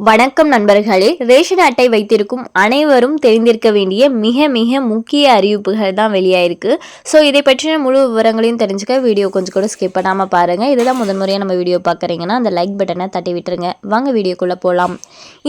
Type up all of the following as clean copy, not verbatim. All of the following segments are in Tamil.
வணக்கம் நண்பர்களே. ரேஷன் அட்டை வைத்திருக்கும் அனைவரும் தெரிந்திருக்க வேண்டிய மிக மிக முக்கிய அறிவிப்புகள் தான் வெளியாயிருக்கு. ஸோ இதை பற்றின முழு விவரங்களையும் தெரிஞ்சுக்க வீடியோ கொஞ்சம் கூட ஸ்கிப் பண்ணாமல் பாருங்கள். இதுதான் முதன்முறையாக நம்ம வீடியோ பார்க்குறீங்கன்னா அந்த லைக் பட்டனை தட்டி விட்டுருங்க. வாங்க வீடியோக்குள்ளே போகலாம்.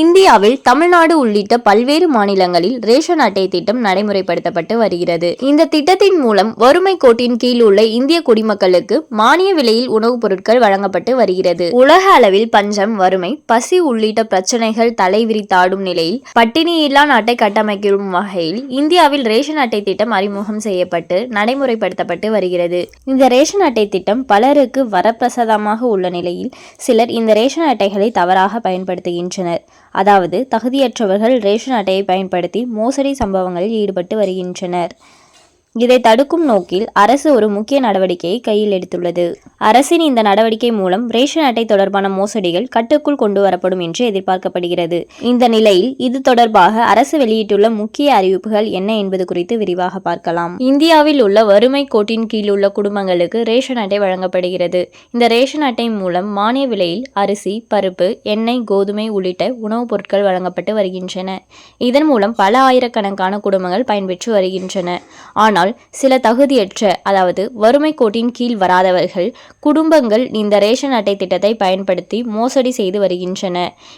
இந்தியாவில் தமிழ்நாடு உள்ளிட்ட பல்வேறு மாநிலங்களில் ரேஷன் அட்டை திட்டம் நடைமுறைப்படுத்தப்பட்டு வருகிறது. இந்த திட்டத்தின் மூலம் வறுமை கோட்டின் கீழ் உள்ள இந்திய குடிமக்களுக்கு மானிய விலையில் உணவுப் பொருட்கள் வழங்கப்பட்டு வருகிறது. உலக அளவில் பஞ்சம், வறுமை, பசி உள்ளிட்ட பிரச்சனைகள் தலைவிரித்தாடும் நிலையில் பட்டினியில்லா நாட்டை கட்டமைக்கும் வகையில் இந்தியாவில் ரேஷன் அட்டை திட்டம் அறிமுகம் செய்யப்பட்டு நடைமுறைப்படுத்தப்பட்டு வருகிறது. இந்த ரேஷன் அட்டை திட்டம் பலருக்கு வரப்பிரசாதமாக உள்ள நிலையில் சிலர் இந்த ரேஷன் அட்டைகளை தவறாக பயன்படுத்துகின்றனர். அதாவது தகுதியற்றவர்கள் ரேஷன் அட்டையை பயன்படுத்தி மோசடி சம்பவங்களில் ஈடுபட்டு வருகின்றனர். இதை தடுக்கும் நோக்கில் அரசு ஒரு முக்கிய நடவடிக்கையை கையில் எடுத்துள்ளது. அரசின் இந்த நடவடிக்கை மூலம் ரேஷன் அட்டை தொடர்பான மோசடிகள் கட்டுக்குள் கொண்டு வரப்படும் என்று எதிர்பார்க்கப்படுகிறது. இந்த நிலையில் இது தொடர்பாக அரசு வெளியிட்டுள்ள முக்கிய அறிவிப்புகள் என்ன என்பது குறித்து விரிவாக பார்க்கலாம். இந்தியாவில் உள்ள வறுமை கோட்டின் கீழ் உள்ள குடும்பங்களுக்கு ரேஷன் அட்டை வழங்கப்படுகிறது. இந்த ரேஷன் அட்டை மூலம் மானிய விலையில் அரிசி, பருப்பு, எண்ணெய், கோதுமை உள்ளிட்ட உணவுப் பொருட்கள் வழங்கப்பட்டு வருகின்றன. இதன் மூலம் பல ஆயிரக்கணக்கான குடும்பங்கள் பயன்பெற்று வருகின்றன. ஆனால் சில தகுதியற்ற, அதாவது வறுமை கோட்டின் கீழ் வராதவர்கள் குடும்பங்கள் இந்த ரேஷன் அட்டை திட்டத்தை பயன்படுத்தி மோசடி செய்து வருகின்றன.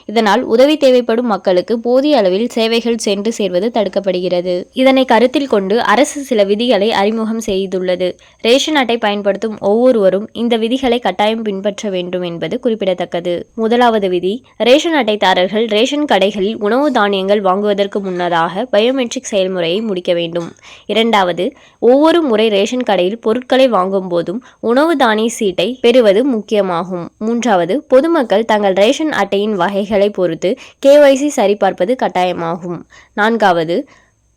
இதனால் உதவி தேவைப்படும் மக்களுக்கு போதிய அளவில் சேவைகள் சென்று சேர்வது தடுக்கப்படுகிறது. இதனை கருத்தில் கொண்டு அரசு சில விதிகளை அறிமுகம் செய்துள்ளது. ரேஷன் அட்டை பயன்படுத்தும் ஒவ்வொருவரும் இந்த விதிகளை கட்டாயம் பின்பற்ற வேண்டும் என்பது குறிப்பிடத்தக்கது. முதலாவது விதி, ரேஷன் அட்டைதாரர்கள் ரேஷன் கடைகளில் உணவு தானியங்கள் வாங்குவதற்கு முன்னதாக பயோமெட்ரிக் செயல்முறையை முடிக்க வேண்டும். இரண்டாவது, ஒவ்வொரு முறை ரேஷன் கடையில் பொருட்களை வாங்கும் போதும் உணவு தானிய சீட்டை பெறுவது முக்கியமாகும். மூன்றாவது, பொதுமக்கள் தங்கள் ரேஷன் அட்டையின் வகைகளை பொறுத்து KYC சரிபார்ப்பது கட்டாயமாகும். நான்காவது,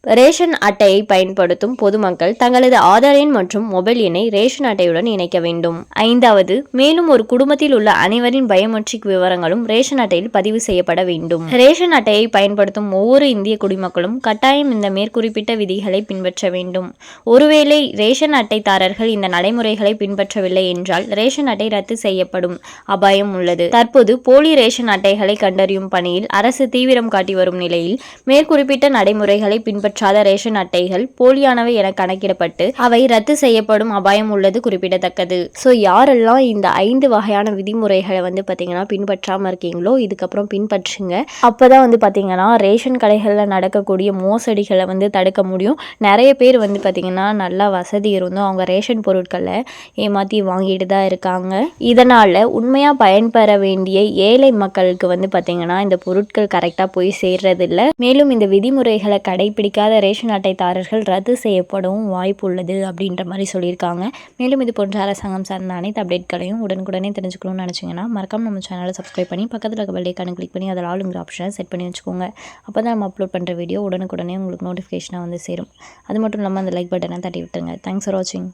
ரேஷன் அட்டையை பயன்படுத்தும் பொதுமக்கள் தங்களது ஆதார் எண் மற்றும் மொபைல் எண்ணை ரேஷன் அட்டையுடன் இணைக்க வேண்டும். ஐந்தாவது, மேலும் ஒரு குடும்பத்தில் உள்ள அனைவரின் பயோமெட்ரிக் விவரங்களும் ரேஷன் அட்டையில் பதிவு செய்யப்பட வேண்டும். ரேஷன் அட்டையை பயன்படுத்தும் ஒவ்வொரு இந்திய குடிமக்களும் கட்டாயம் இந்த மேற்குறிப்பிட்ட விதிகளை பின்பற்ற வேண்டும். ஒருவேளை ரேஷன் அட்டைதாரர்கள் இந்த நடைமுறைகளை பின்பற்றவில்லை என்றால் ரேஷன் அட்டை ரத்து செய்யப்படும் அபாயம் உள்ளது. தற்போது போலி ரேஷன் அட்டைகளை கண்டறியும் பணியில் அரசு தீவிரம் காட்டி வரும் நிலையில் மேற்குறிப்பிட்ட நடைமுறைகளை பின்பற்றாத ரேஷன் அட்டைகள் போலியானவை என கணக்கிடப்பட்டு அவை ரத்து செய்யப்படும் அபாயம் உள்ளது குறிப்பிடத்தக்கது. ஸோ யாரெல்லாம் இந்த 5 வகையான விதிமுறைகளை பார்த்தீங்கன்னா பின்பற்றாமல் இருக்கீங்களோ இதுக்கப்புறம் பின்பற்றுங்க. அப்போதான் பார்த்தீங்கன்னா ரேஷன் கடைகளில் நடக்கக்கூடிய மோசடிகளை தடுக்க முடியும். நிறைய பேர் பார்த்தீங்கன்னா நல்லா வசதி இருந்தும் அவங்க ரேஷன் பொருட்களை ஏமாற்றி வாங்கிட்டு தான் இருக்காங்க. இதனால் உண்மையாக பயன்பெற வேண்டிய ஏழை மக்களுக்கு பார்த்தீங்கன்னா இந்த பொருட்கள் கரெக்டாக போய் சேர்றதில்லை. மேலும் இந்த விதிமுறைகளை கடைபிடிக்காத ரேஷன் அட்டைதாரர்கள் ரத்து செய்யப்படவும் வாய்ப்பு உள்ளது அப்படின்ற மாதிரி சொல்லியிருக்காங்க. மேலும் இது போன்ற அரசாங்கம் சார்ந்த அனைத்து அப்டேட்களையும் உடனுக்குடனே தெரிஞ்சுக்கணும்னு நினச்சிங்கன்னா மறக்காம நம்ம சேனலை சப்ஸ்கிரைப் பண்ணி பக்கத்தில் இருக்க பெல் ஐகானை கிளிக் பண்ணி அதில் ஆளுங்கிற ஆப்ஷனை செட் பண்ணி வச்சுக்கோங்க. அப்போ தான் நம்ம அப்லோட் பண்ணுற வீடியோ உடனுக்குடனே உங்களுக்கு நோட்டிஃபிகேஷனாக சேரும். அது மட்டும் இல்லாமல் அந்த லைக் பட்டனை தட்டி விட்டுருங்க. தேங்க்ஸ் ஃபார் வாட்சிங்.